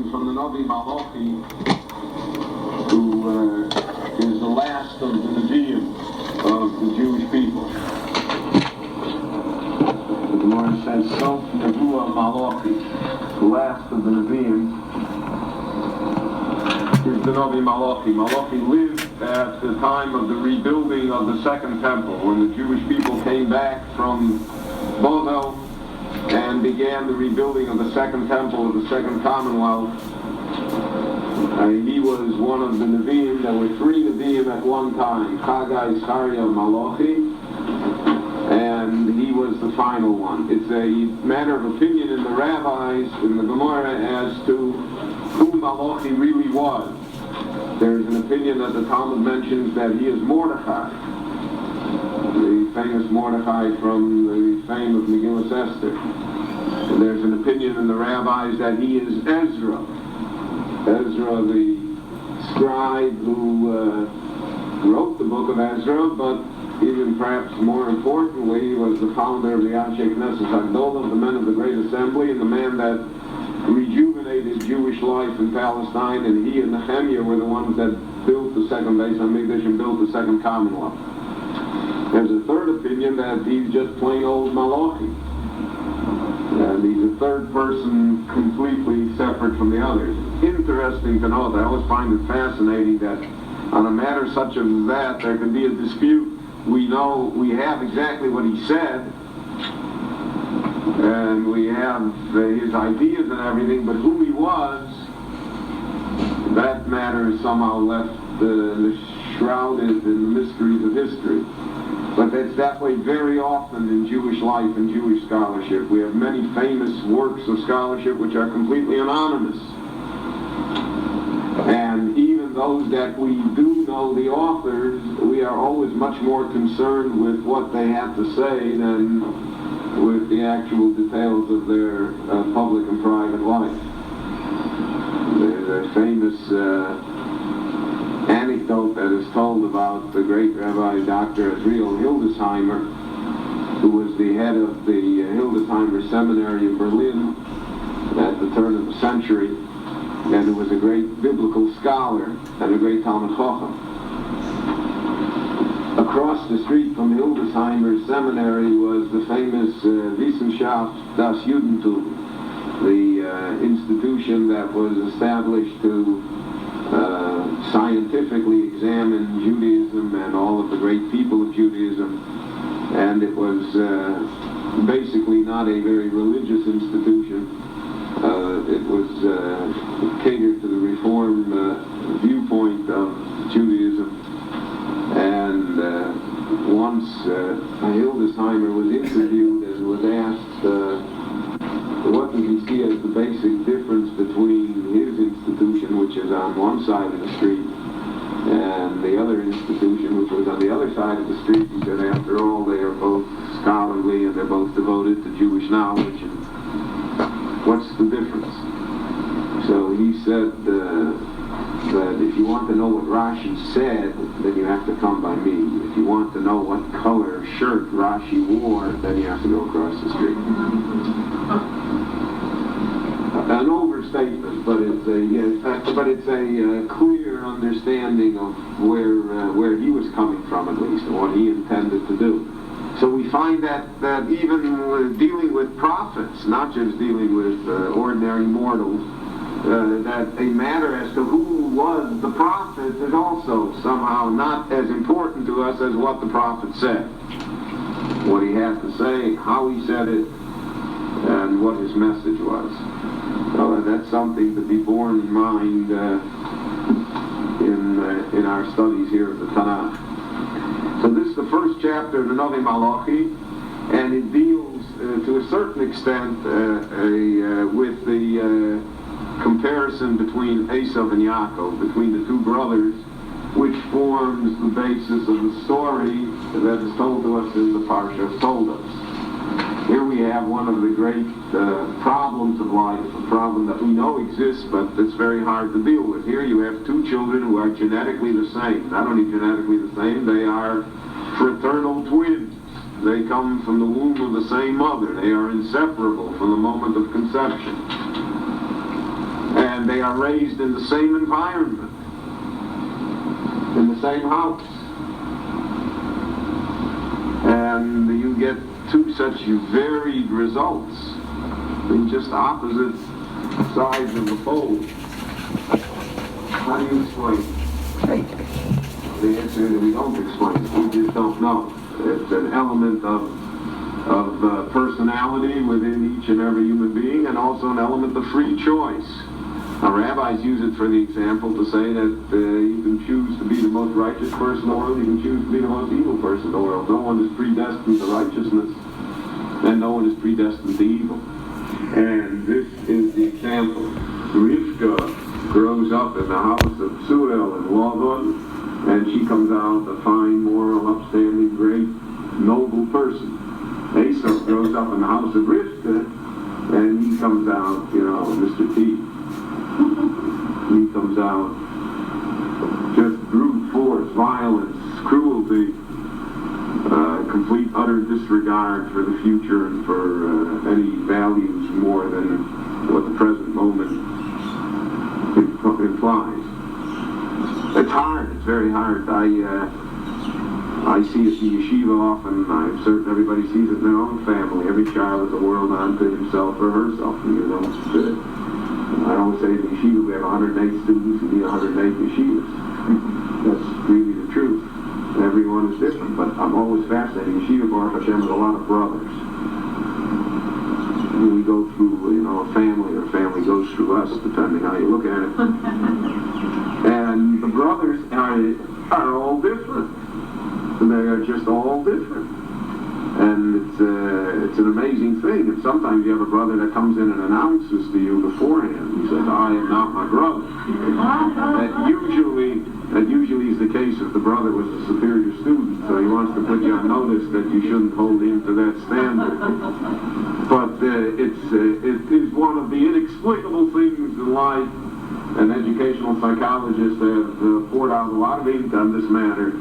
comes from the Navi Malachi, who is the last of the Nevi'im of the Jewish people. The Gemara says, Sof Nevuah Malachi, the last of the Nevi'im, is the Navi Malachi. Malachi lived at the time of the rebuilding of the Second Temple, when the Jewish people came back from Bovel and began the rebuilding of the Second Temple of the Second Commonwealth. He was one of the Nevi'im. There were three Nevi'im at one time, Haggai, Zechariah, Malachi, and he was the final one. It's a matter of opinion in the rabbis, in the Gemara, as to who Malachi really was. There's an opinion that the Talmud mentions that he is Mordechai, the famous Mordechai from the fame of Megillah Esther. And there's an opinion in the rabbis that he is Ezra. Ezra, the scribe who wrote the book of Ezra, but even perhaps more importantly, was the founder of the Anshe Knesset Hagdolah, the men of the Great Assembly, and the man that rejuvenated Jewish life in Palestine, and he and Nehemiah were the ones that built the second Beis HaMikdash and built the second Commonwealth. There's a third opinion that he's just plain old Malachi. And he's a third person completely separate from the others. Interesting to note, I always find it fascinating that on a matter such as that, there can be a dispute. We know, we have exactly what he said, and we have his ideas and everything, but who he was, that matter is somehow left shrouded in the mysteries of history. But that's that way very often in Jewish life and Jewish scholarship. We have many famous works of scholarship which are completely anonymous. And even those that we do know the authors, we are always much more concerned with what they have to say than with the actual details of their public and private life. There's a famous anecdote that is told about the great Rabbi Dr. Azriel Hildesheimer, who was the head of the Hildesheimer Seminary in Berlin at the turn of the century, and who was a great biblical scholar and a great Talmud Chacham. Across the street from Hildesheimer's seminary was the famous Wissenschaft das Judentum, the institution that was established to scientifically examine Judaism and all of the great people of Judaism, and it was basically not a very religious institution. It was catered to the Reform viewpoint of Judaism, and once Hildesheimer was interviewed and was asked what does he see as the basic difference between his institution, which is on one side of the street, and the other institution, which was on the other side of the street. He said, after all, they are both scholarly and they're both devoted to Jewish knowledge, and what's the difference? So he said that if you want to know what Rashi said, then you have to come by me. If you want to know what color shirt Rashi wore, then you have to go across the street. An overstatement, but it's a clear understanding of where he was coming from, at least, and what he intended to do. So we find that even dealing with prophets, not just dealing with ordinary mortals, that a matter as to who was the prophet is also somehow not as important to us as what the prophet said. What he had to say, how he said it, and what his message was. So that's something to be borne in mind in our studies here of the Tanakh. So this is the first chapter of the Navi Malachi, and it deals to a certain extent with the comparison between Esav and Yaakov, between the two brothers, which forms the basis of the story that is told to us in the Parsha of Toldos. Here we have one of the great problems of life, a problem that we know exists, but it's very hard to deal with. Here you have two children who are genetically the same. Not only genetically the same, they are fraternal twins. They come from the womb of the same mother. They are inseparable from the moment of conception. And and they are raised in the same environment, in the same house. And you get two such varied results in just opposite sides of the pole. How do you explain it? The answer is we don't explain it. We just don't know. It's an element of personality within each and every human being, and also an element of free choice. Now, rabbis use it for the example to say that you can choose to be the most righteous person in the world, you can choose to be the most evil person in the world. No one is predestined to righteousness, and no one is predestined to evil. And this is the example. Rivka grows up in the house of Suel and Lavan, and she comes out a fine, moral, upstanding, great, noble person. Esau grows up in the house of Rivka, and he comes out, Mr. T. He comes out just brute force, violence, cruelty, complete utter disregard for the future and for any values more than what the present moment implies. It's hard. It's very hard. I see it in yeshiva often. I'm certain everybody sees it in their own family. Every child is a world unto himself or herself. I always say in yeshiva we have 108 students and need 108 yeshivas. That's really the truth. Everyone is different, but I'm always fascinated. Yeshiva Baruch Hashem has a lot of brothers. We go through, a family, or a family goes through us, depending how you look at it. And the brothers are all different. They are just all different. And it's an amazing thing. And sometimes you have a brother that comes in and announces to you beforehand. He says, I am not my brother. That usually is the case if the brother was a superior student. So he wants to put you on notice that you shouldn't hold him to that standard. But it is one of the inexplicable things in life. And educational psychologists have poured out a lot of ink on this matter.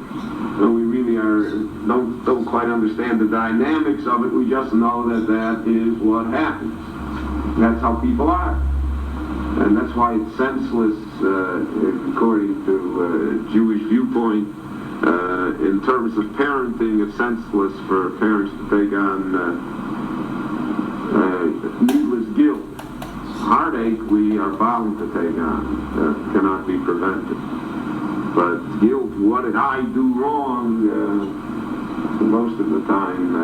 So we really don't quite understand the dynamics of it. We just know that is what happens. That's how people are. And that's why it's senseless, according to Jewish viewpoint, in terms of parenting, it's senseless for parents to take on needless guilt. Heartache we are bound to take on. That cannot be prevented. But guilt, what did I do wrong? Most of the time,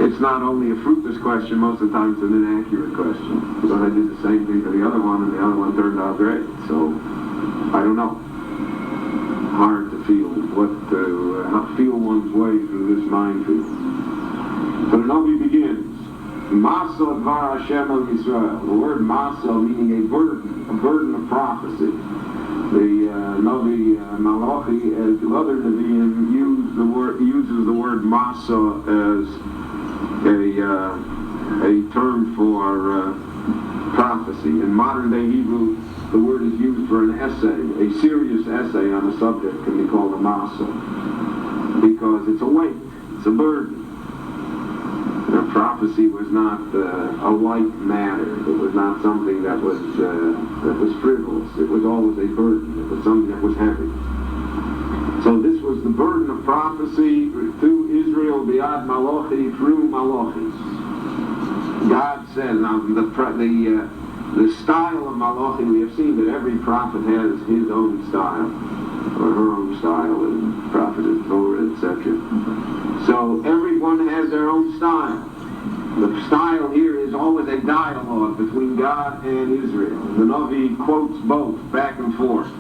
it's not only a fruitless question, most of the time it's an inaccurate question. Because I did the same thing to the other one, and the other one turned out great. So, I don't know. Hard to feel feel one's way through this minefield. So the Navi begins. Masa Dvar Hashem al Yisrael. The word Masa meaning a burden of prophecy. The Navi Malachi, as other Nevi'im, uses the word Masa as a term for prophecy. In modern day Hebrew, the word is used for an essay. A serious essay on a subject can be called a Masa, because it's a weight, it's a burden. Prophecy was not a light matter. It was not something that was frivolous. It was always a burden. It was something that was heavy. So this was the burden of prophecy to Israel beyond Malachi, through Malachi. God says, now the style of Malachi, we have seen that every prophet has his own style, or her own style, and prophet is Torah, etc. So everyone has their own style. The style here is always a dialogue between God and Israel. The Navi quotes both, back and forth.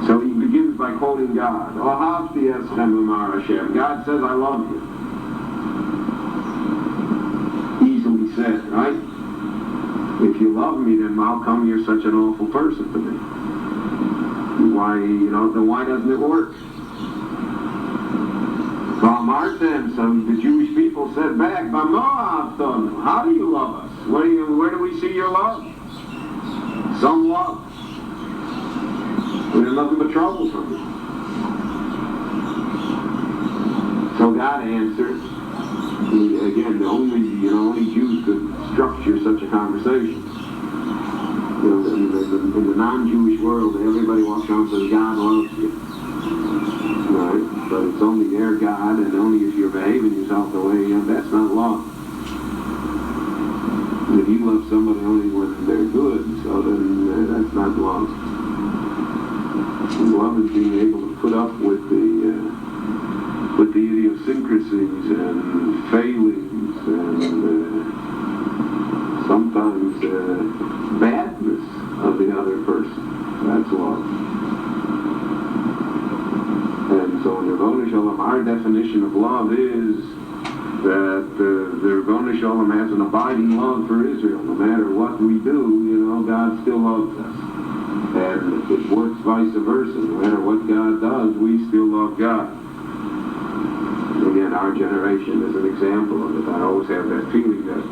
So he begins by quoting God. Ahavti eschem amar Hashem. God says, I love you. Easily said, right? If you love me, then how come you're such an awful person to me? Why doesn't it work? Martin, so the Jewish people said back, how do you love us? Where do we see your love? Some love. We have nothing but trouble from you. So God answered. Again, only Jews could structure such a conversation. You know, in the non-Jewish world, everybody walks around and says, God loves you. Right? But it's only their God, and only if you're behaving yourself the way that's not love. If you love somebody only when they're good, so then that's not love. Love is being able to put up with the idiosyncrasies and failings and sometimes badness of the other person. That's love. And so in Ribono Shalom, our definition of love is that the Ribono Shalom has an abiding love for Israel. No matter what we do, you know, God still loves us. And it works vice versa. No matter what God does, we still love God. Again, our generation is an example of it. I always have that feeling that,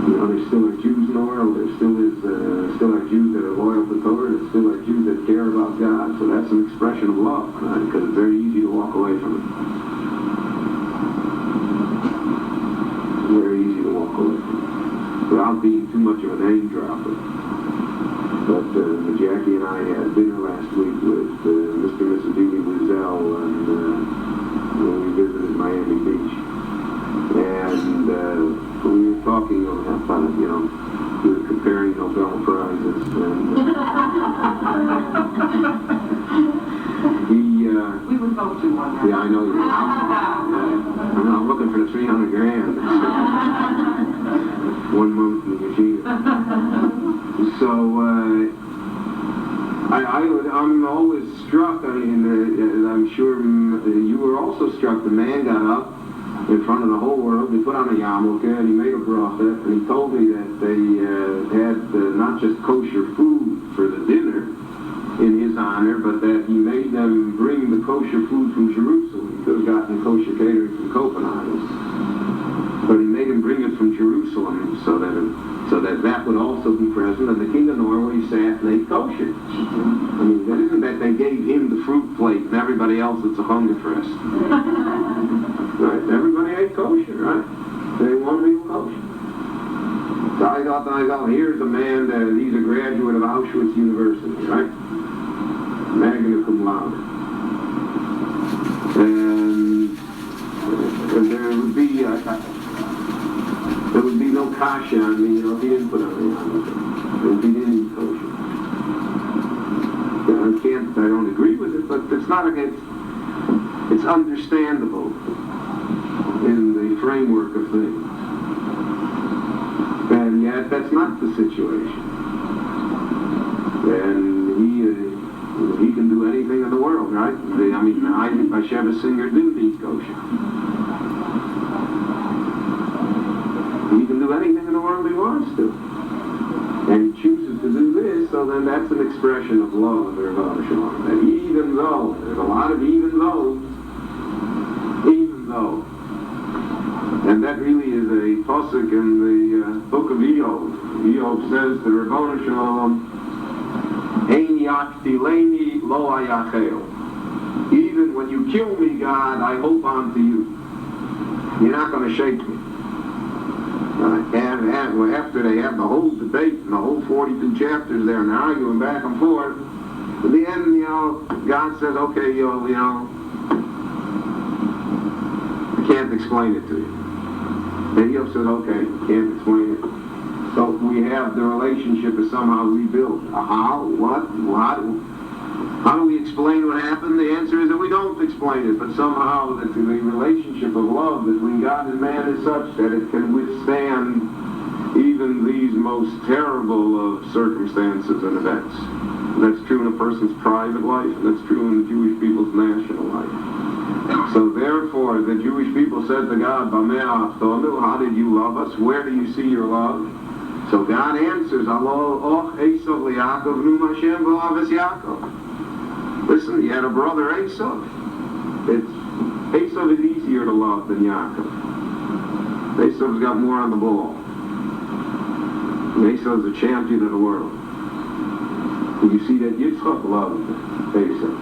you know, there still are Jews in the world. There still are Jews that are loyal to Torah. There still are Jews that care about God. So that's an expression of love, right? Because it's very easy to walk away from it. Very easy to walk away from it. Without being too much of a name dropper. But Jackie and I had dinner last week with Mr. and Mrs. Dee Wiesel, and when we visited Miami Beach. And we were talking about, you know, we were comparing Nobel Prizes. And we would vote to one. Yeah, I know you. I'm looking for the 300 grand. One month in the machine. So, I'm always struck, I mean, I'm sure you were also struck, the man got up in front of the whole world, he put on a yarmulke, and he made a bracha, and he told me that they had not just kosher food for the dinner in his honor, but that he made them bring the kosher food from Jerusalem. He could have gotten kosher catering from Copenhagen. But he made him bring it from Jerusalem so that would also be present, and the king of Norway sat and ate kosher. I mean, that isn't that they gave him the fruit plate and everybody else it's a hunger fest. Right? Everybody ate kosher, right? They wanted to eat kosher. So I thought, here's a man that he's a graduate of Auschwitz University, right? Magna cum laude. And there would be no kasha on me, you know, if he didn't put on the yarmulke. If he didn't eat kosher. I don't agree with it, but it's not against, it's understandable in the framework of things. And yet, that's not the situation. And he can do anything in the world, right? I mean, Isaac Bashevis Singer didn't eat kosher. He can do anything in the world he wants to. And he chooses to do this, so then that's an expression of love of the Ribono Shalom. That even though, there's a lot of even though, and that really is a pasuk in the book of Eov. Eov says the Ribono Shalom, Ein yaktileni lo ayachel. Even when you kill me, God, I hope onto you. You're not going to shake me. And after they have the whole debate and the whole 42 chapters there and they're arguing back and forth, at the end, you know, God says, okay, you know, I can't explain it to you. And Eov says, okay, can't explain it. So we have the relationship is somehow rebuilt. How? What? How do we explain what happened? The answer is that we don't explain it, but somehow the relationship of love between God and man is such that it can withstand even these most terrible of circumstances and events. That's true in a person's private life, and that's true in the Jewish people's national life. So therefore, the Jewish people said to God, how did you love us? Where do you see your love? So God answers, listen, you had a brother Esav. Esav is easier to love than Yaakov. Esav's got more on the ball. Esav's a champion of the world. And you see that Yitzchak loved Esav.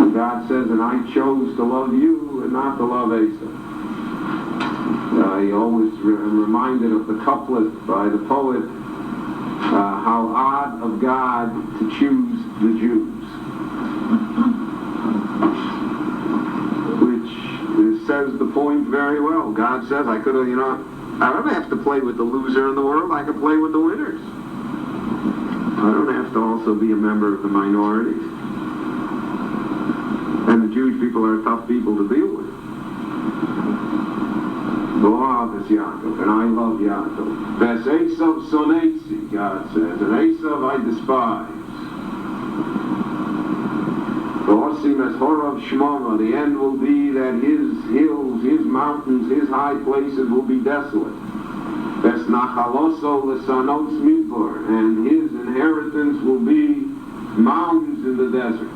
And God says, and I chose to love you, but not to love Esau. I always am reminded of the couplet by the poet, how odd of God to choose the Jews, which says the point very well. God says, I could have, I don't have to play with the loser in the world, I can play with the winners. I don't have to also be a member of the minorities. And the Jewish people are tough people to deal with. Love is Yaakov, and I love Yaakov. Ves Esav sonetzi, God says, and Esav I despise. V'osim es horav shmona, the end will be that his hills, his mountains, his high places will be desolate. Ves nachaloso lesanos midbar, and his inheritance will be mountains in the desert.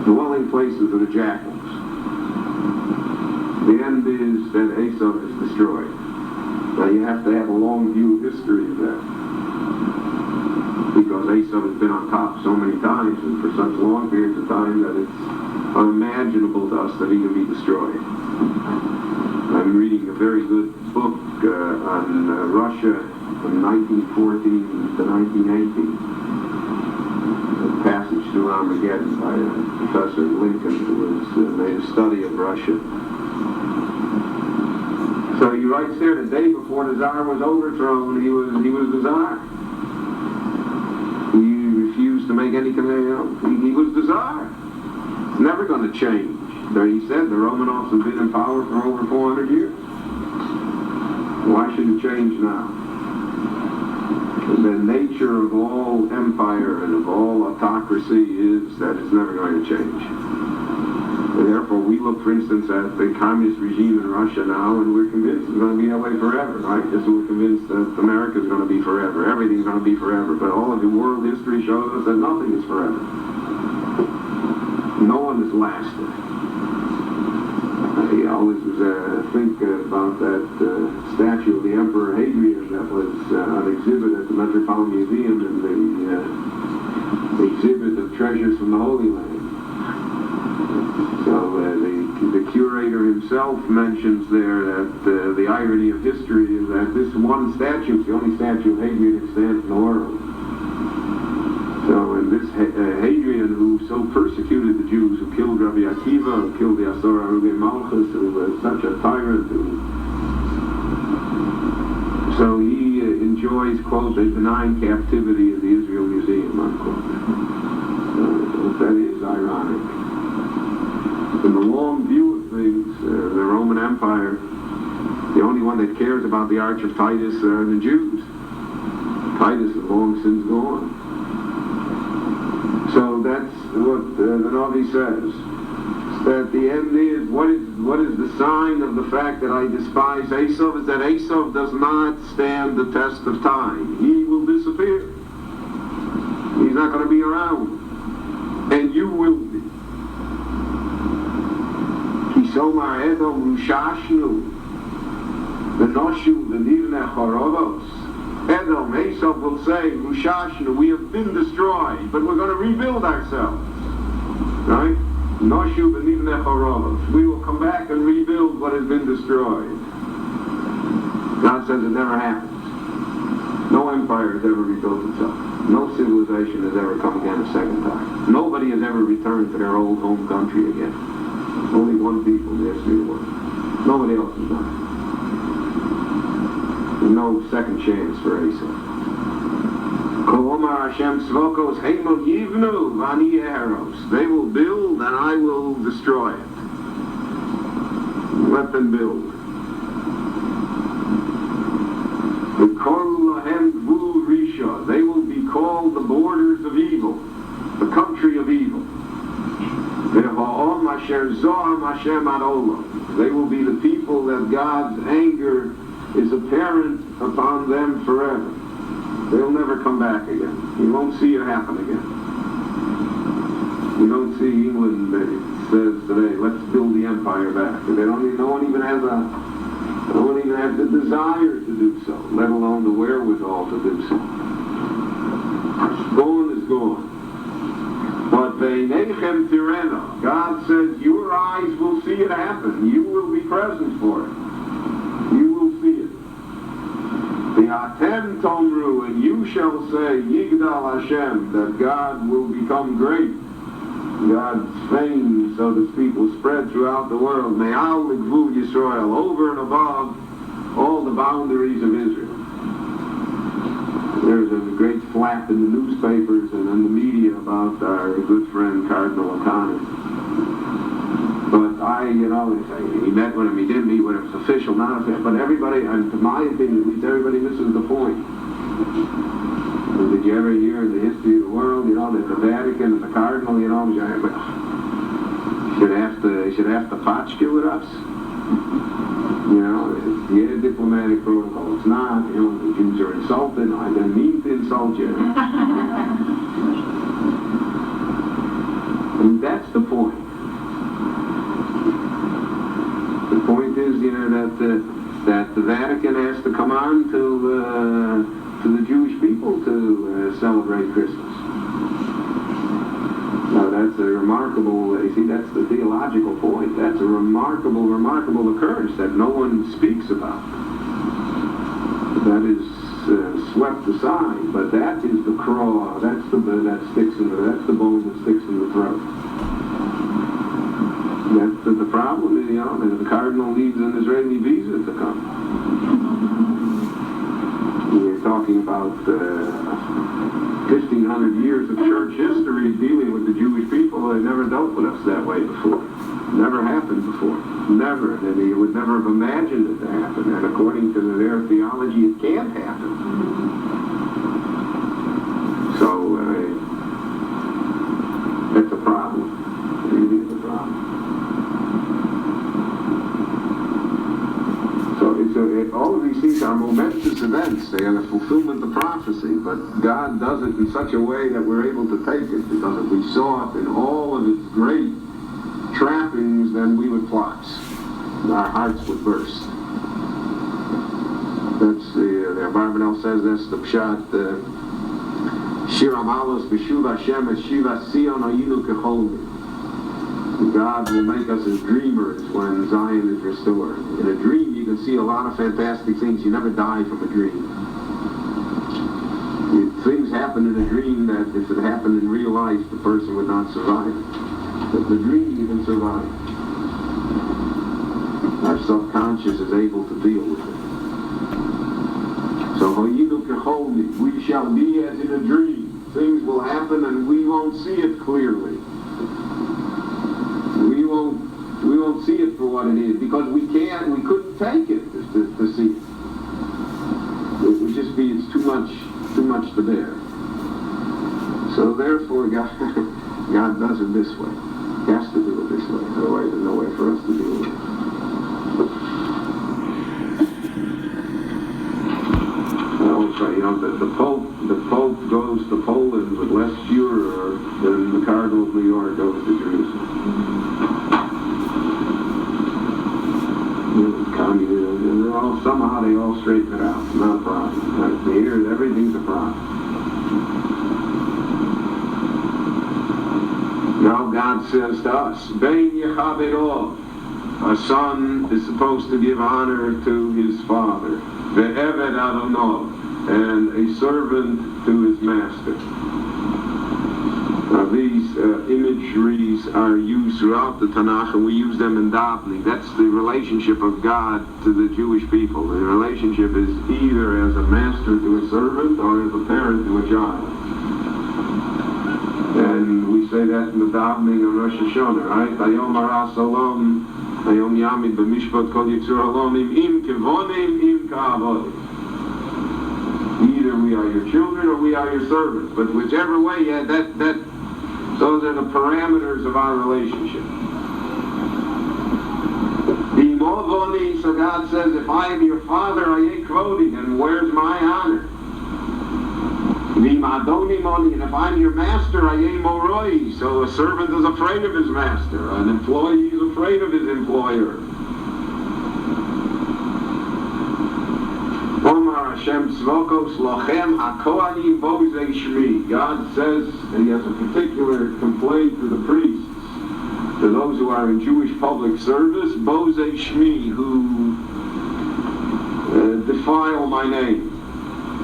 Dwelling places of the jackals. The end is that Esau is destroyed. Now you have to have a long view of history of that. Because Esau has been on top so many times and for such long periods of time that it's unimaginable to us that he can be destroyed. I'm reading a very good book on Russia from 1914 to 1918. A passage through Armageddon by Professor Lincoln, who has made a study of Russia. So he writes there, the day before the Tsar was overthrown, he was the Tsar. He refused to make any command. He was the Tsar. It's never going to change. There he said, the Romanovs have been in power for over 400 years. Why should it change now? The nature of all empire and of all autocracy is that it's never going to change. And therefore, we look, for instance, at the communist regime in Russia now, and we're convinced it's going to be that way forever, right? Just as we're convinced that America is going to be forever. Everything's going to be forever. But all of the world history shows us that nothing is forever. No one is lasting. I always think about that statue of the Emperor Hadrian that was on exhibit at the Metropolitan Museum in the exhibit of treasures from the Holy Land. So the curator himself mentions there that the irony of history is that this one statue is the only statue of Hadrian extant in the world. So, and this Hadrian, who so persecuted the Jews, who killed Rabbi Akiva, who killed the Asor Arugei Malchus, who was such a tyrant, so he enjoys, quote, a benign captivity in the Israel Museum, unquote. So that is ironic. In the long view of things, the Roman Empire, the only one that cares about the Arch of Titus are the Jews. Titus is long since gone. So that's what the Navi says. That the end is, what is the sign of the fact that I despise Esau? Is that Esau does not stand the test of time. He will disappear. He's not going to be around. And you will be. Kisomar Edom Rushashnu, V'noshu V'nivneh Chorovos. Edom, Esau will say, Rushashnu, we have been destroyed, but we're going to rebuild ourselves. Right? Noshu V'nivneh Chorovos. We will come back and rebuild what has been destroyed. God says it never happens. No empire has ever rebuilt itself. No civilization has ever come again a second time. Nobody has ever returned to their old home country again. Only one people in the history of the world. Nobody else has done it. There's no second chance for Esau. Kolomar Hashem Tzvokos Heimel Yivnu Vani Eros. They will build and I will destroy it. Let them build. The Koru Lahem Gvul Risha. They will be called the borders of evil, the country of evil. They will be the people that God's anger is apparent upon them forever. They'll never come back again. You won't see it happen again. You don't see England that says today, let's build the empire back. No one even has the desire to do so, let alone the wherewithal to do so. Gone is gone. But Veinechem tirena. God says, your eyes will see it happen. You will be present for it. You will see it. V'atem tomru, and you shall say, Yigdal Hashem, that God will become great. God's fame, so to speak, will spread throughout the world. Me'al l'gvul Yisrael, over and above all the boundaries of Israel. There's a great flap in the newspapers and in the media about our good friend Cardinal O'Connor. But he met with him, he didn't meet with him, it's official, not official. But everybody, and to my opinion, at least everybody misses the point. Did you ever hear in the history of the world, that the Vatican and the Cardinal, should have to patchke with us? It's a diplomatic protocol. It's not, the Jews are insulted. I didn't mean to insult you. And that's the point. The point is, that the Vatican has to come on to the Jewish people to celebrate Christmas. Now that's a remarkable, that's the theological point. That's a remarkable, remarkable occurrence that no one speaks about. That is swept aside, but that is the craw, that's the bone that sticks in the throat. That's the problem is, the Cardinal needs an Israeli visa to come. We're talking about 1,500 years of church history dealing with the Jewish people. They never dealt with us that way before. Never happened before. Never. And you would never have imagined it to happen. And according to their theology, it can't happen. So, that's a problem. It really is a problem. All of these things are momentous events. They are the fulfillment of prophecy, but God does it in such a way that we're able to take it, because if we saw it in all of its great trappings, then we would collapse. Our hearts would burst. That's the Barbanel says that's the pshat. Shir Amalos b'shuv Hashem eshiva Sion ayinu kecholmi. God will make us as dreamers when Zion is restored. In a dream, you can see a lot of fantastic things. You never die from a dream. Things happen in a dream that if it happened in real life, the person would not survive. But the dream, you can survive. Our subconscious is able to deal with it. So, we shall be as in a dream. Things will happen and we won't see it clearly. We won't see it for what it is, because we couldn't take it to see it. It would just be, it's too much to bear. So therefore God does it this way. He has to do it this way. Otherwise there's no way for us to do it. The Pope goes to Poland with less furor than the Cardinal of New York goes to Jerusalem. Communism, somehow they all straighten it out. It's not a problem. Here, everything's a problem. Now God says to us, Bein Yechaberov, a son is supposed to give honor to his father. Ve'eved Adonov, and a servant to his master. Now these imageries are used throughout the Tanakh, and we use them in davening. That's the relationship of God to the Jewish people. The relationship is either as a master to a servant or as a parent to a child. And we say that in the davening of Rosh Hashanah, right? Hayom hara salom, hayom yamid b'mishpat kol yitzur alonim im kevonim im ka'avodim. Either we are your children or we are your servants. But whichever way, those are the parameters of our relationship. So God says, if I am your father, I ain't quoting, and where's my honor? And if I'm your master, I ain't moroi. So a servant is afraid of his master. An employee is afraid of his employer. Omar Hashem Tzvokos Lochem HaKohanim Bozei Shmi. God says, and he has a particular complaint to the priests, to those who are in Jewish public service, Bozei Shmi, who defile my name.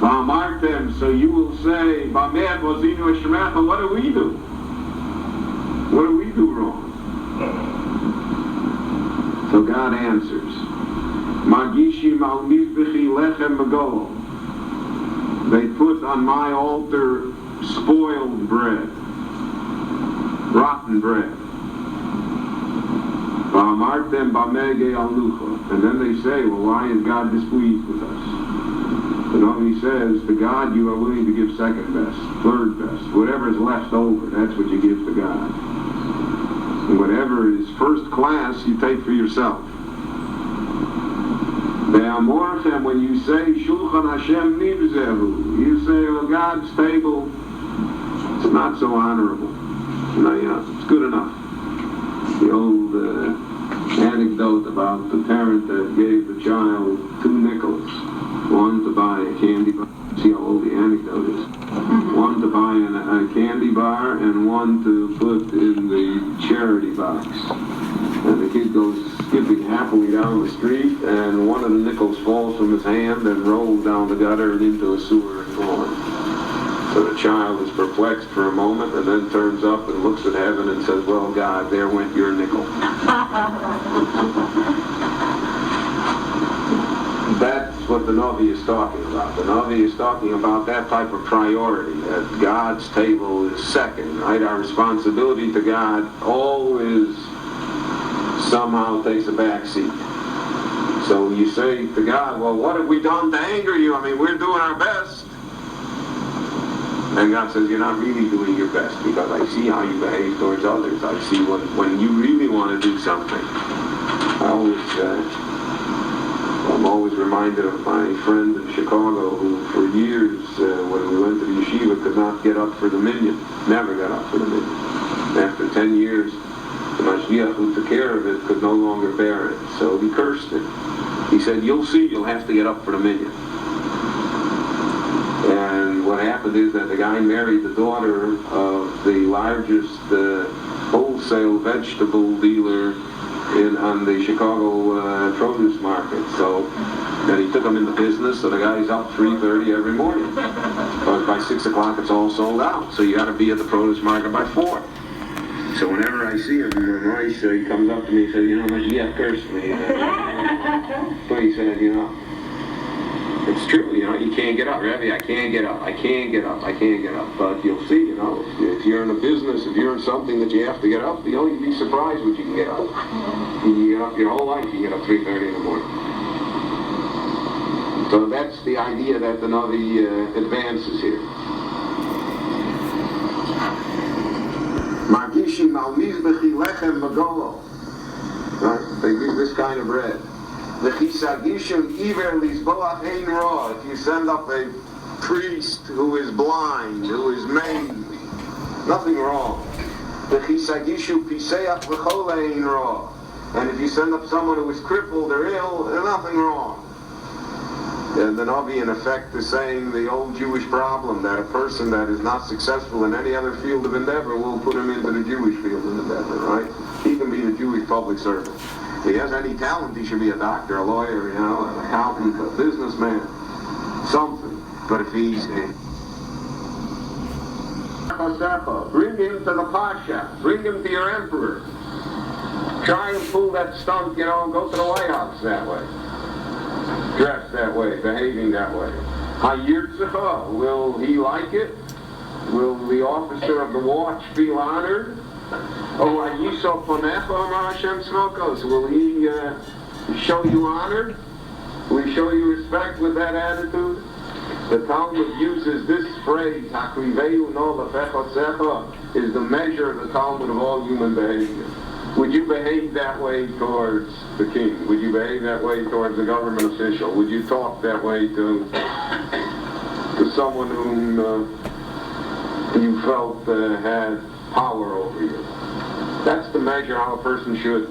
V'amartem, so you will say, B'ameh Bozinu Hashmecha, what do we do? What do we do wrong? So God answers, Magishim al mizbechi lechem begol. They put on my altar spoiled bread, rotten bread. V'amartem b'mege alucha. And then they say, well, why is God displeased with us? And he says, to God you are willing to give second best, third best. Whatever is left over, that's what you give to God. And whatever is first class, you take for yourself. Be'amorchem, when you say, Shulchan Hashem nivzehu, you say, well, God's table, it's not so honorable. It's good enough. The old anecdote about the parent that gave the child 2 nickels, one to buy a candy bar. See how old the anecdote is. One to buy a candy bar and one to put in the charity box. And the kid goes skipping happily down the street, and one of the nickels falls from his hand and rolls down the gutter and into a sewer and gone. So the child is perplexed for a moment and then turns up and looks at heaven and says, well, God, there went your nickel. That's what the Navi is talking about. The Navi is talking about that type of priority, that God's table is second, right? Our responsibility to God always somehow takes a back seat. So you say to God, well, what have we done to anger you? I mean, we're doing our best. And God says, you're not really doing your best, because I see how you behave towards others. I see when you really want to do something. I'm always reminded of my friend in Chicago who for years, when we went to the yeshiva, could not get up for the minyan. Never got up for the minyan. After 10 years, the Mashgiach who took care of it could no longer bear it. So he cursed it. He said, you'll see, you'll have to get up for the minyan. And what happened is that the guy married the daughter of the largest wholesale vegetable dealer on the Chicago produce market. So then he took him into business, so the guy's up 3:30 every morning. But by 6 o'clock it's all sold out, so you got to be at the produce market by 4. So whenever I see him in Rice, he comes up to me and says, you know, Mashiach cursed me. But he said, you know, it's true, you know, you can't get up. Rabbi, I can't get up. But you'll see, you know, if you're in a business, if you're in something that you have to get up, you'd be surprised what you can get up. You can get up your whole life, you get up 3:30 in the morning. So that's the idea that the Navi advances here. Magishim al mizbechi lechem magolo. Right? They give this kind of bread. The chisagishim iver lisboach ein ra. If you send up a priest who is blind, who is maimed, nothing wrong. The chisagishu piseach v'chol ein ra. And if you send up someone who is crippled or ill, there's nothing wrong. And the Navi, in effect, is saying the old Jewish problem that a person that is not successful in any other field of endeavor will put him into the Jewish field of endeavor, right? He can be the Jewish public servant. If he has any talent, he should be a doctor, a lawyer, you know, an accountant, a businessman, something. But if he's bring him to the Pasha, bring him to your emperor. Try and pull that stunt, you know, and go to the White House that way. Dressed that way, behaving that way. Hayirtzecha, will he like it? Will the officer of the watch feel honored? Oh, Ayiso Ponecha Amar Hashem Tzvokos, will he show you honor? Will he show you respect with that attitude? The Talmud uses this phrase, Hakriveu no lefechotzecha, is the measure of the Talmud of all human behavior. Would you behave that way towards the king? Would you behave that way towards a government official? Would you talk that way to someone whom you felt had power over you? That's the measure how a person should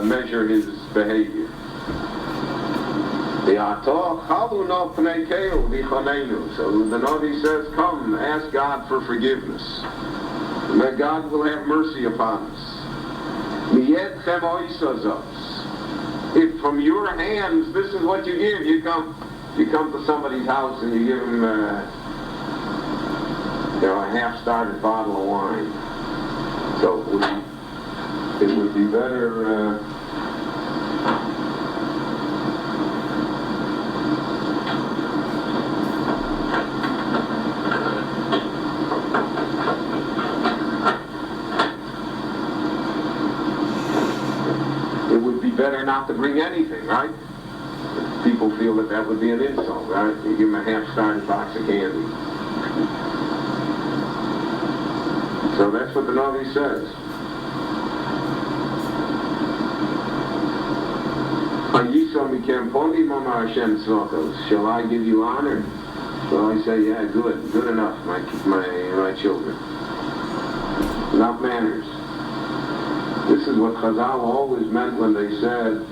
measure his behavior. So the Navi says, come, ask God for forgiveness. That God will have mercy upon us. If from your hands this is what you give, you come to somebody's house and you give them a half-started bottle of wine. So it would be better. Better not to bring anything, right? People feel that would be an insult, right? You give them a half-started box of candy. So that's what the Navi says. Shall I give you honor? Shall I say, yeah, good enough, my children. Not manners. This is what Chazal always meant when they said,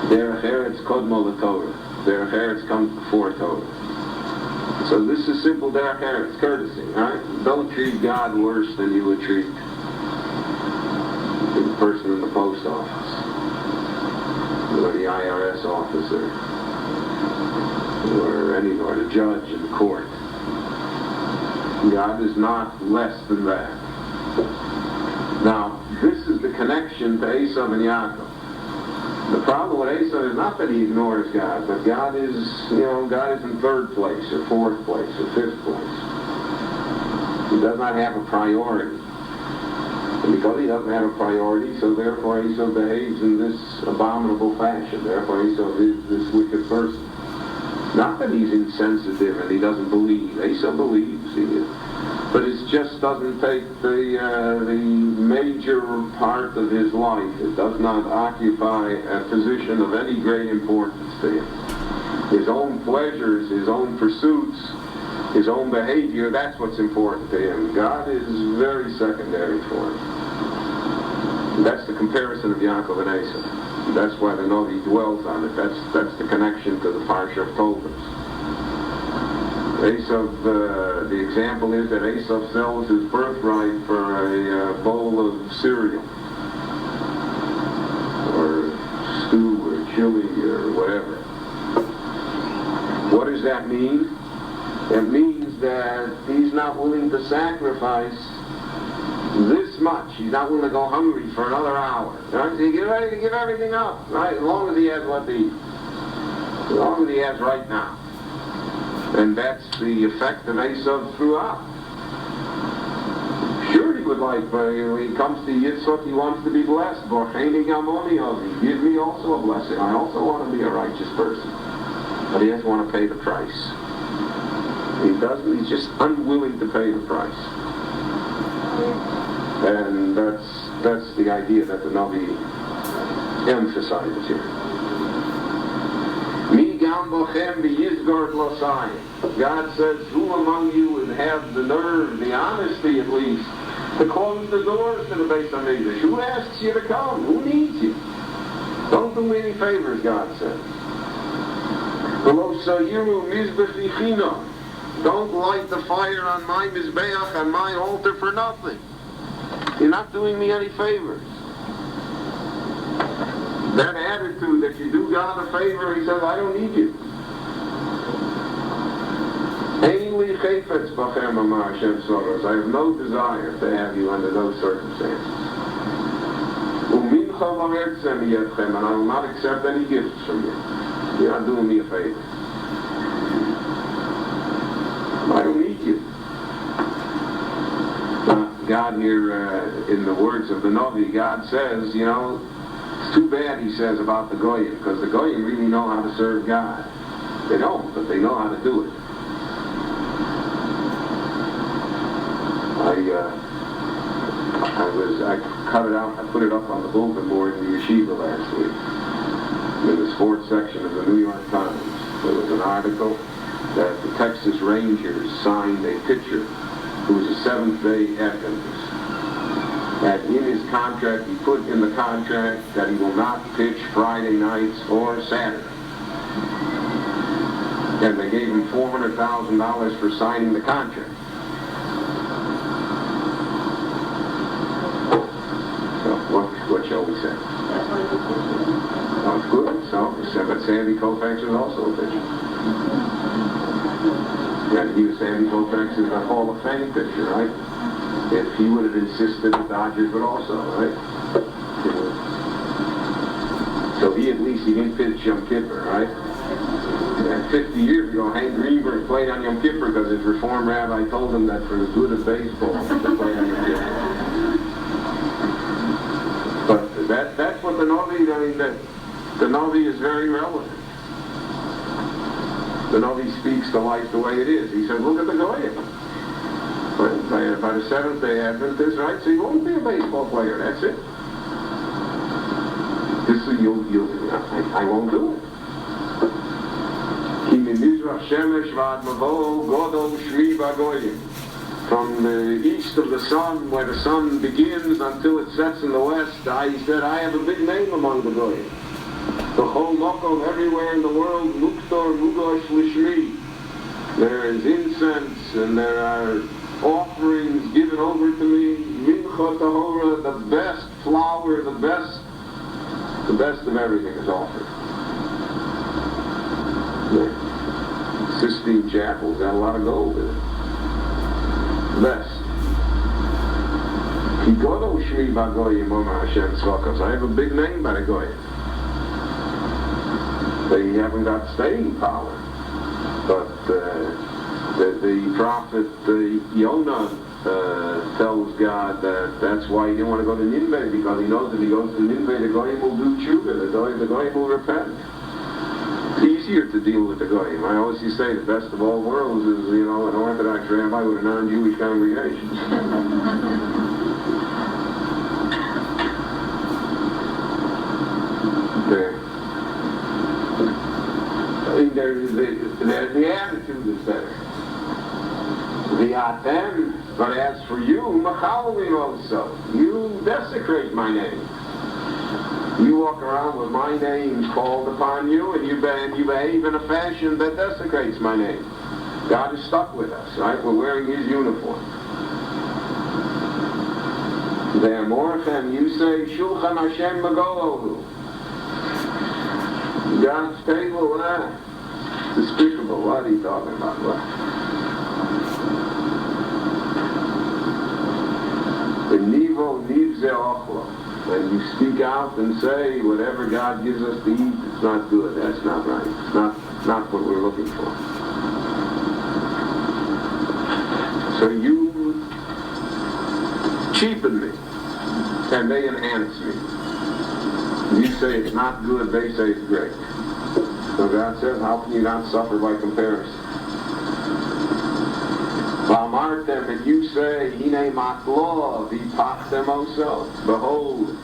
Derech Eretz Kodmo LeTorah. Derech Eretz comes before Torah. So this is simple Derech Eretz, courtesy, right? Don't treat God worse than you would treat the person in the post office, or the IRS officer, or the judge in court. God is not less than that. Now, this is the connection to Esav and Yaakov. The problem with Esav is not that he ignores God, but God is in third place, or fourth place, or fifth place. He does not have a priority. And because he doesn't have a priority, so therefore Esav behaves in this abominable fashion. Therefore Esav is this wicked person. Not that he's insensitive and he doesn't believe. Esav believes. But it just doesn't take the major part of his life. It does not occupy a position of any great importance to him. His own pleasures, his own pursuits, his own behavior, that's what's important to him. God is very secondary for him. And that's the comparison of Yaakov and Esav. That's why the Navi dwells on it. That's the connection to the Parsha of Toldos. Esav, the example is that Esav sells his birthright for a bowl of cereal, or stew, or chili, or whatever. What does that mean? It means that he's not willing to sacrifice this much. He's not willing to go hungry for another hour. Right? So he's ready to give everything up, right? As long as he has what to eat. As long as he has right now. And that's the effect of Esav throughout. Sure, he would like, when he comes to Yitzchak, he wants to be blessed. Give me also a blessing. I also want to be a righteous person. But he doesn't want to pay the price. He's just unwilling to pay the price. And that's the idea that the Navi emphasizes here. God says, who among you would have the nerve, the honesty at least, to close the doors to the Beis HaMikdash? Who asks you to come? Who needs you? Don't do me any favors, God says. Don't light the fire on my Mizbeach, on my altar for nothing. You're not doing me any favors. That attitude that you do God a favor, he says, I don't need you. I have no desire to have you under those circumstances. And I will not accept any gifts from you. You're not doing me a favor. I don't need you. God here, in the words of the Navi, God says, it's too bad, he says, about the Goyim, because the Goyim really know how to serve God. They don't, but they know how to do it. I cut it out, I put it up on the bulletin board in the yeshiva last week. In the sports section of the New York Times, there was an article that the Texas Rangers signed a pitcher who was a Seventh-day Adventist. That in his contract, he put in the contract that he will not pitch Friday nights or Saturday. And they gave him $400,000 for signing the contract. So what shall we say? That's good. So, but Sandy Koufax is also a pitcher. And he was Sandy Koufax is a Hall of Fame pitcher, right? If he would have insisted, the Dodgers would also, right? So he didn't pitch Yom Kippur, right? And 50 years ago, Hank Greenberg played on Yom Kippur because his Reform rabbi told him that for the good of baseball, to play on Yom Kippur. But that's what the Navi, the Navi is very relevant. The Navi speaks to life the way it is. He said, look at the Goyim. By the Seventh-day Adventist, right? So you won't be a baseball player, that's it. I won't do it. From the east of the sun, where the sun begins until it sets in the west, he said, I have a big name among the Goyim. The whole Mokom, everywhere in the world, Muktor Mugosh Lishmi. There is incense and there are offerings given over to me. Mincha Tahora, the best flour, the best of everything is offered. The Sistine Chapel's got a lot of gold in it. Best. Kigodo Shmi Bagoyim Omar Hashem Tzvakos. I have a big name by the Goyim. They haven't got staying power. But the prophet Yonah tells God that that's why he didn't want to go to Nineveh, because he knows if he goes to Nineveh, the Goyim will do tshuva, the Goyim will repent. It's easier to deal with the Goyim. I always used to say the best of all worlds is, an Orthodox rabbi with a non-Jewish congregation. The attitude is better. But as for you, Machalavim also, you desecrate my name. You walk around with my name called upon you, and you behave in a fashion that desecrates my name. God is stuck with us, right? We're wearing his uniform. Ve'amorchem, you say, Shulchan Hashem Magolohu. God's table, despicable. What are you talking about? What? The Nivo Nivze Ochlo. When you speak out and say whatever God gives us to eat, it's not good. That's not right. It's not what we're looking for. So you cheapen me, and they enhance me. You say it's not good, they say it's great. So God says, how can you not suffer by comparison? V'amartem, and you say, Hine maklov, v'pachtem oso. Behold,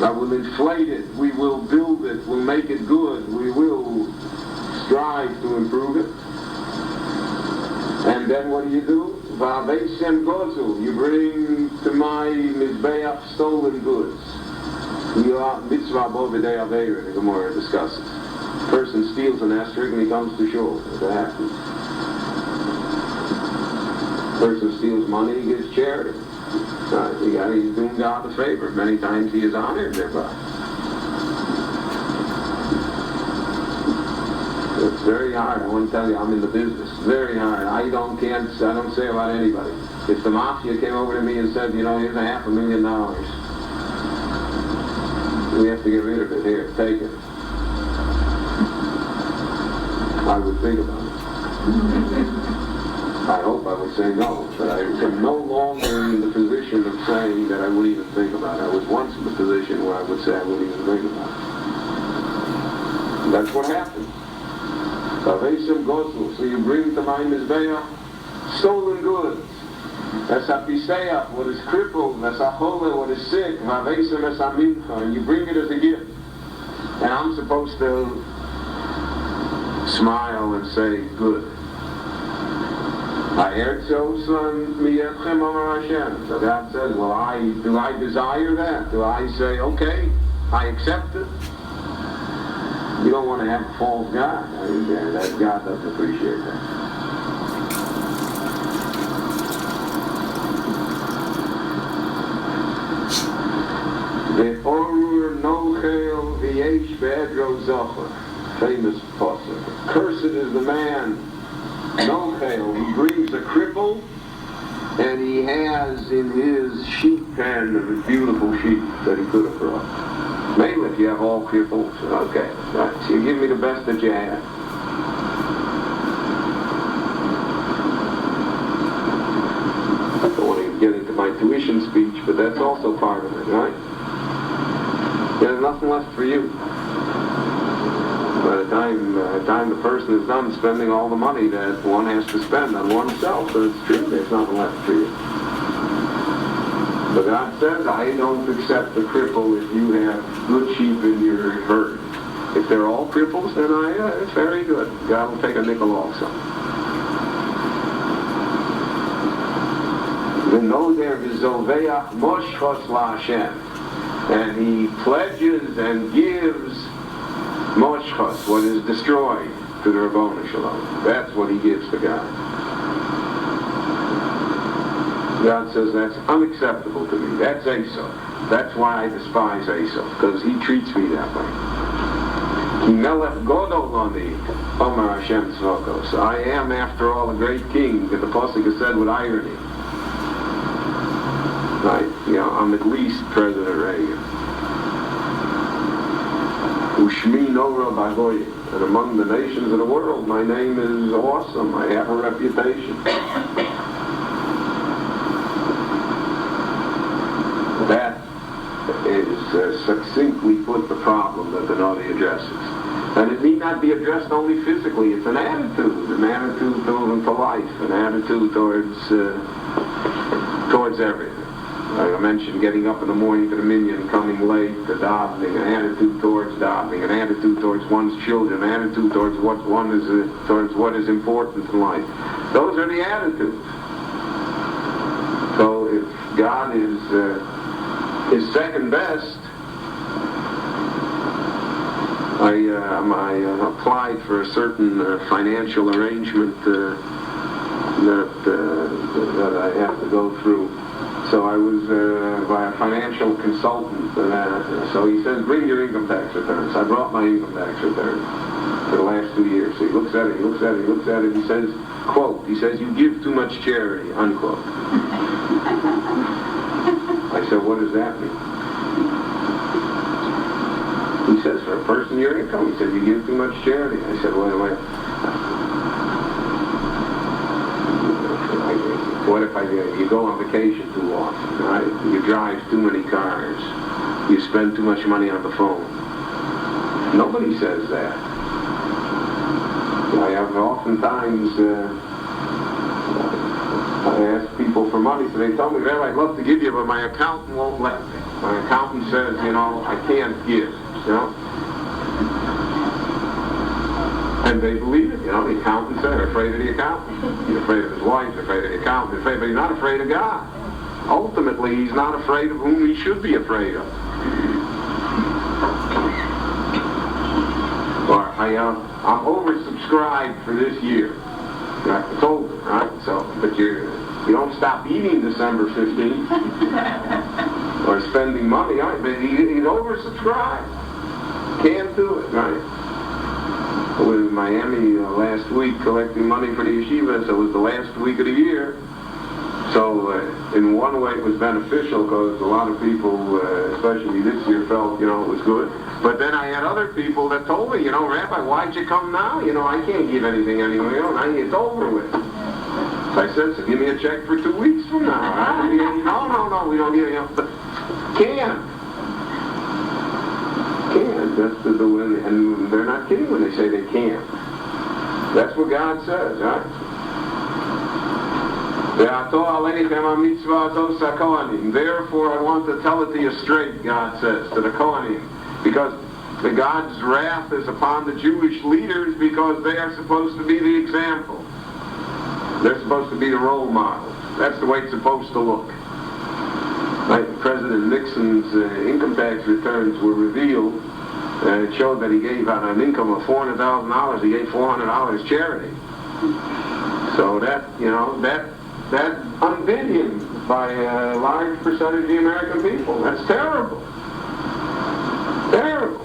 I will inflate it, we will build it, we'll make it good, we will strive to improve it. And then what do? V'avesem gozu, you bring to my mizbeach stolen goods. Mitzvah bo b'dei aveira, the Gemara discusses. A person steals an asterisk and he comes to shul. That happens. A person steals money, he gives charity. He's doing God a favor. Many times he is honored thereby. It's very hard. I want to tell you, I'm in the business. Very hard. I don't say about anybody. If the mafia came over to me and said, here's $500,000. We have to get rid of it. Here, take it. I would think about it. I hope I would say no, but I am no longer in the position of saying that I wouldn't even think about it. I was once in the position where I would say I wouldn't even think about it. And that's what happened. So you bring to my mizbeach stolen goods. That's apiseach, what is crippled. That's achole, what is sick. And you bring it as a gift. And I'm supposed to smile and say, good. So God says, do I desire that? Do I say, okay, I accept it? You don't want to have a false God. I mean, that God doesn't appreciate that. Ve'orur nochel v'yesh be'edro zocher. Famous pasuk. Cursed is the man, nochel, who brings a cripple, and he has in his sheep pen a beautiful sheep that he could have brought. Maybe if you have all cripples, okay, right, so you give me the best that you have. I don't want to get into my tuition speech, but that's also part of it, right? There's nothing left for you. By the time the person is done spending all the money that one has to spend on oneself, so it's true, there's nothing left for you. But God says, I don't accept the cripple if you have good sheep in your herd. If they're all cripples, then it's very good. God will take a nickel also. And he pledges and gives moshchos, what is destroyed, to the Rabboni Shalom. That's what he gives to God. God says that's unacceptable to me. That's Esau. That's why I despise Esau, because he treats me that way. Ki melech godol ani, Omar Hashem Tzvokos. I am, after all, a great king, that the pasuk is said with irony. Right? I'm at least President Reagan. Ushmi Nora Bagoyim. And among the nations of the world, my name is awesome. I have a reputation. That is succinctly put the problem that the Navi addresses. And it need not be addressed only physically. It's an attitude to life, an attitude towards everything. I mentioned getting up in the morning to the minyan, coming late to davening, an attitude towards davening, an attitude towards one's children, an attitude towards what is important in life. Those are the attitudes. So if God is second best, I applied for a certain financial arrangement that I have to go through. So I was by a financial consultant, so he says, bring your income tax returns. I brought my income tax return for the last 2 years. So he looks at it, he says, quote, he says, you give too much charity, unquote. I said, what does that mean? He says, for a person your income, he said, you give too much charity. I said, wait. What if you go on vacation too often, right? You drive too many cars. You spend too much money on the phone. Nobody says that. I have oftentimes, I ask people for money, so they tell me, well, I'd love to give you, but my accountant won't let me. My accountant says, I can't give, And they believe it, the accountants are afraid of the accountant. He's afraid of his wife, afraid of the accountant, but he's not afraid of God. Ultimately, he's not afraid of whom he should be afraid of. Or I'm oversubscribed for this year. I told him, right? So, but you don't stop eating December 15th or spending money, right? But he's oversubscribed. Can't do it, right? I was in Miami last week collecting money for the yeshiva, so it was the last week of the year. So in one way it was beneficial because a lot of people, especially this year, felt, it was good. But then I had other people that told me, Rabbi, why'd you come now? I can't give anything anyway. It's over with. So I said, so give me a check for 2 weeks from now. Right? No, we don't give you. But can't. That's the way, and they're not kidding when they say they can't. That's what God says, right? Therefore, I want to tell it to you straight, God says, to the Kohanim, because the God's wrath is upon the Jewish leaders because they are supposed to be the example. They're supposed to be the role models. That's the way it's supposed to look. Right? President Nixon's income tax returns were revealed, And it showed that he gave on an income of $400,000, he gave $400 charity. So that, that undid him by a large percentage of the American people. That's terrible. Terrible.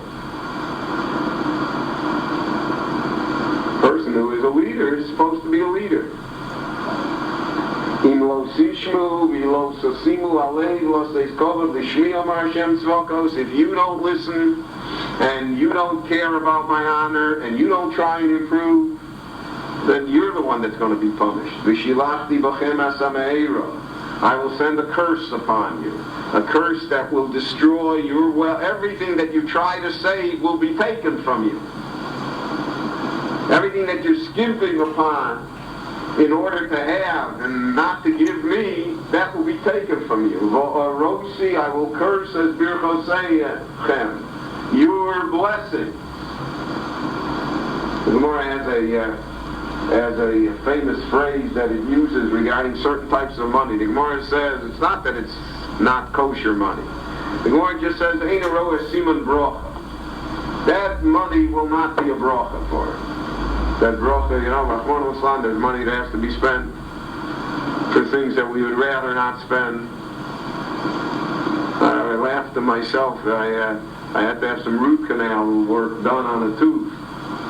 A person who is a leader is supposed to be a leader. If you don't listen, and you don't care about my honor, and you don't try and improve, then you're the one that's going to be punished. I will send a curse upon you. A curse that will destroy your everything that you try to save will be taken from you. Everything that you're skimping upon in order to have and not to give me, that will be taken from you. Rosi, I will curse as birchosechem, your blessings. The Gemara has a famous phrase that it uses regarding certain types of money. The Gemara says it's not that it's not kosher money. The Gemara just says, Ein roa siman brocha. That money will not be a brocha for it. That brocha, Rahman Islam, there's money that has to be spent for things that we would rather not spend. I laughed to myself. I had to have some root canal work done on a tooth.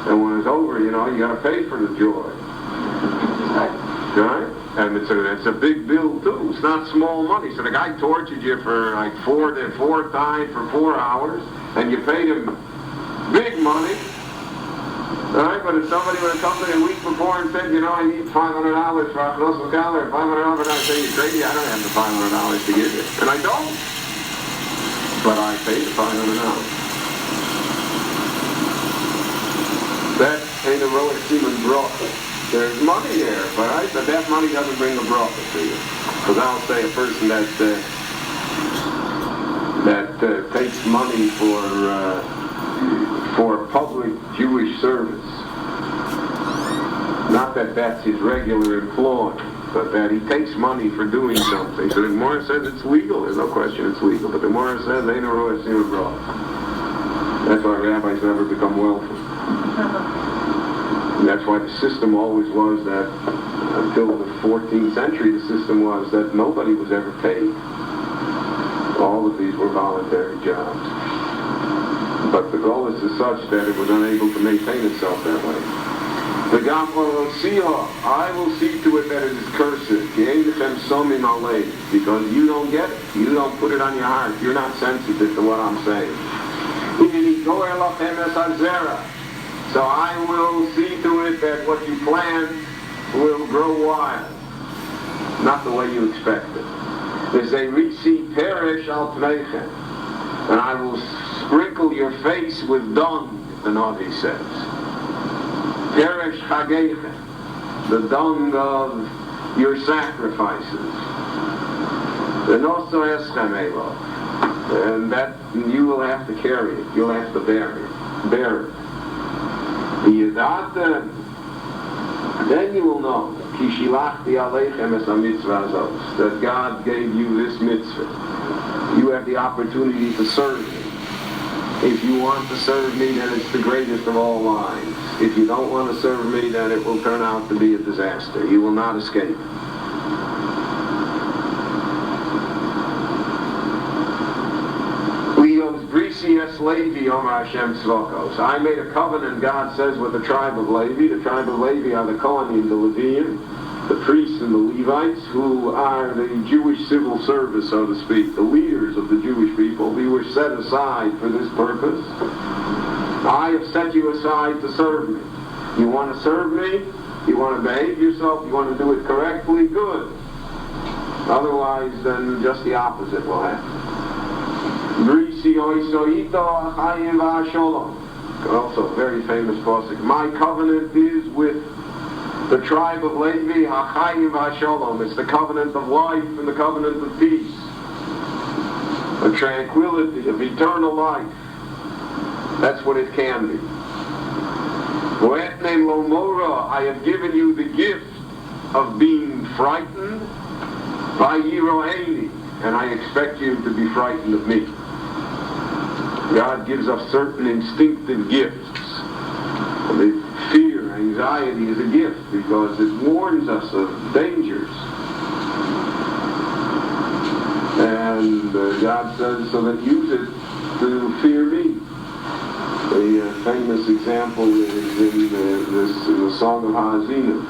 And when it's over, you got to pay for the joy. Right? And it's a big bill, too. It's not small money. So the guy tortured you for like four times for 4 hours, and you paid him big money. Right? But if somebody would have come to me a week before and said, I need $500 for Achnos L'Galer, $500, I'd say, you're crazy, I don't have the $500 to give you. And I don't. But I paid the $500. That ain't a roa siman brocha. There's money there, but that money doesn't bring a brocha to you. Because I'll say a person that takes money for public Jewish service, not that that's his regular employ, but that he takes money for doing something. So the Gemara says it's legal. There's no question it's legal. But the Gemara says ain't a roa siman brocha. That's why rabbis never become wealthy. And that's why the system always was that, until the 14th century, the system was that nobody was ever paid. All of these were voluntary jobs. But the goal is such that it was unable to maintain itself that way. I will see to it that it is cursed, because you don't get it. You don't put it on your heart. You're not sensitive to what I'm saying. So I will see to it that what you plant will grow wild, not the way you expect it. There's a risi perish al pneichem, and I will sprinkle your face with dung, the Navi says. Perish chageichem, the dung of your sacrifices. And also eschem elo, and that you will have to carry it. You'll have to bear it. Then you will know that God gave you this mitzvah. You have the opportunity to serve me. If you want to serve me, then it's the greatest of all lives. If you don't want to serve me, then it will turn out to be a disaster. You will not escape. I made a covenant, God says, with the tribe of Levi. The tribe of Levi are the Kohanim, the Leviim, the priests and the Levites, who are the Jewish civil service, so to speak, the leaders of the Jewish people. We were set aside for this purpose. I have set you aside to serve me. You want to serve me? You want to behave yourself? You want to do it correctly? Good. Otherwise, then just the opposite will happen. Also, very famous pasuk. My covenant is with the tribe of Levi, ha'chayim v'hasholom. It's the covenant of life and the covenant of peace, of tranquility, of eternal life. That's what it can be. I have given you the gift of being frightened by Yiro'eni, and I expect you to be frightened of me. God gives us certain instinctive gifts. The fear, anxiety is a gift because it warns us of dangers. And God says, so that use it to fear me. The famous example is in the Song of Ha'azinu,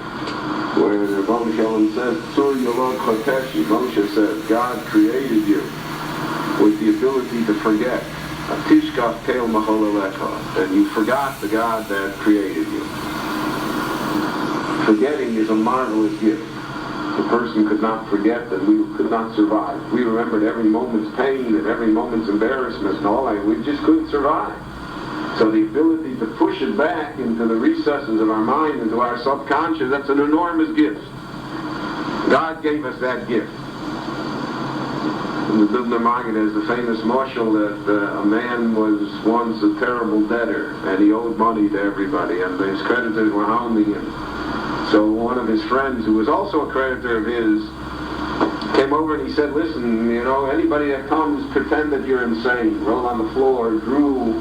where the Rebbeinu Shalom says, Tzur Yolod Choteshi. Moshe said, God created you with the ability to forget. Atishkaf Tel Maholalecha. And you forgot the God that created you. Forgetting is a marvelous gift. If a person could not forget, then we could not survive. We remembered every moment's pain and every moment's embarrassment and all that. We just couldn't survive. So the ability to push it back into the recesses of our mind, into our subconscious, that's an enormous gift. God gave us that gift. The Biblia Maggid has the famous mashal that a man was once a terrible debtor, and he owed money to everybody, and his creditors were hounding him. So one of his friends, who was also a creditor of his, came over and he said, listen, anybody that comes, pretend that you're insane. Roll on the floor, drool.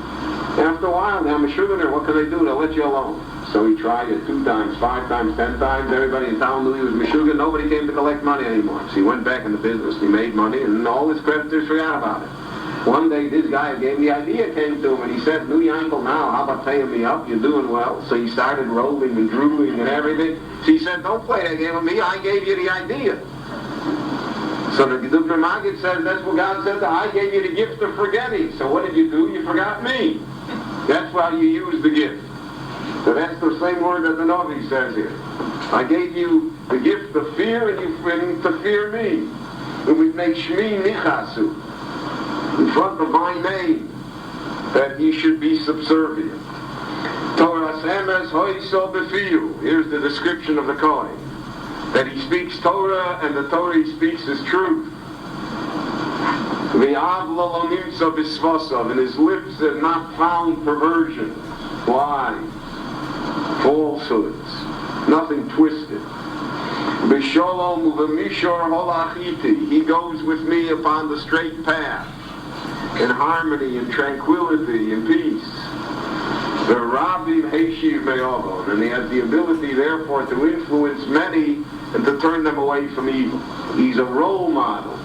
And after a while, I'm a sugar, what can they do? They'll let you alone. So he tried it 2 times, 5 times, 10 times. Everybody in town knew he was Meshuggah. Nobody came to collect money anymore. So he went back into business. He made money, and all his creditors forgot about it. One day, this guy gave the idea came to him, and he said, "New uncle now, how about paying me up? You're doing well." So he started rolling and drooling and everything. So he said, "Don't play that game with me. I gave you the idea." So the Dubra Maggid says, that's what God said, I gave you the gift of forgetting. So what did you do? You forgot me. That's why you use the gift. So that's the same word that the Navi says here. I gave you the gift of fear, and you to fear me. And we make Shmi Nichasu, in front of my name, that you should be subservient. Torah Semes Hoiso Befiu. Here's the description of the Kohen. That he speaks Torah, and the Torah he speaks is truth. And his lips have not found perversion. Lies. Falsehoods. Nothing twisted. B'sholom u'v'mishor holachiti. He goes with me upon the straight path. In harmony, in tranquility, in peace. The Rabbi Heshiv Me'ovon. And he has the ability, therefore, to influence many and to turn them away from evil. He's a role model.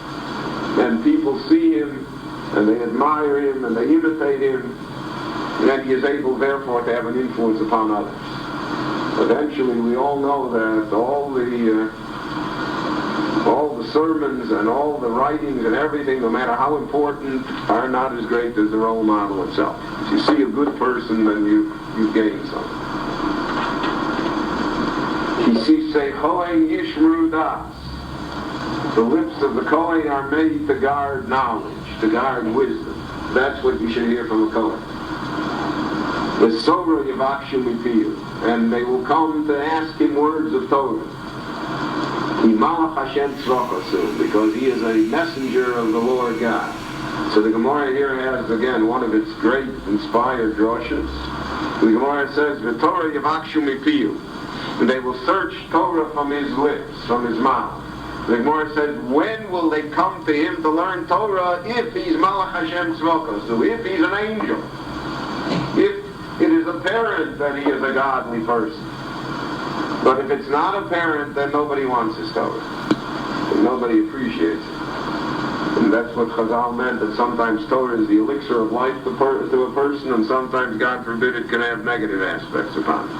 And people see him, and they admire him, and they imitate him, and he is able, therefore, to have an influence upon others. Eventually, we all know that all the sermons and all the writings and everything, no matter how important, are not as great as the role model itself. If you see a good person, then you gain something. Say Kohen Yishru Das. The lips of the Kohen are made to guard knowledge, to guard wisdom. That's what you should hear from a Kohen. The Sobra Yavakshu Mipiyu, and they will come to ask him words of Torah. Because he is a messenger of the Lord God. So the Gemara here has again one of its great inspired droshes. The Gemara says, "V'Torah Yavakshu Mipiyu." And they will search Torah from his lips, from his mouth. The Gemara says, when will they come to him to learn Torah? If he's Malach Hashem Tzvokos, so if he's an angel. If it is apparent that he is a godly person. But if it's not apparent, then nobody wants his Torah. And nobody appreciates it. And that's what Chazal meant, that sometimes Torah is the elixir of life to a person, and sometimes, God forbid, it can have negative aspects upon it.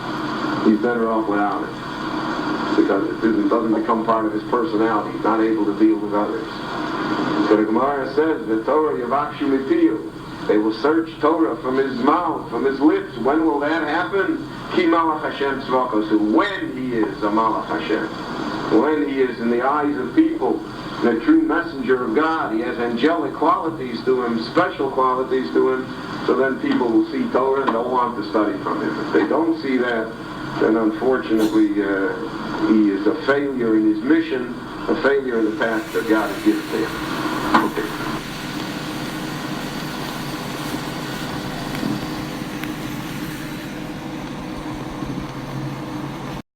He's better off without it. Because it doesn't become part of his personality. He's not able to deal with others. So the Gemara says, the Torah Yavakshu Mipiyu. They will search Torah from his mouth, from his lips. When will that happen? Ki Malach Hashem Tzvokos. When he is a Malach Hashem. When he is in the eyes of people, the true messenger of God. He has angelic qualities to him, special qualities to him. So then people will see Torah and don't want to study from him. If they don't see that, then unfortunately he is a failure in his mission, a failure in the task that God has given to him. Okay.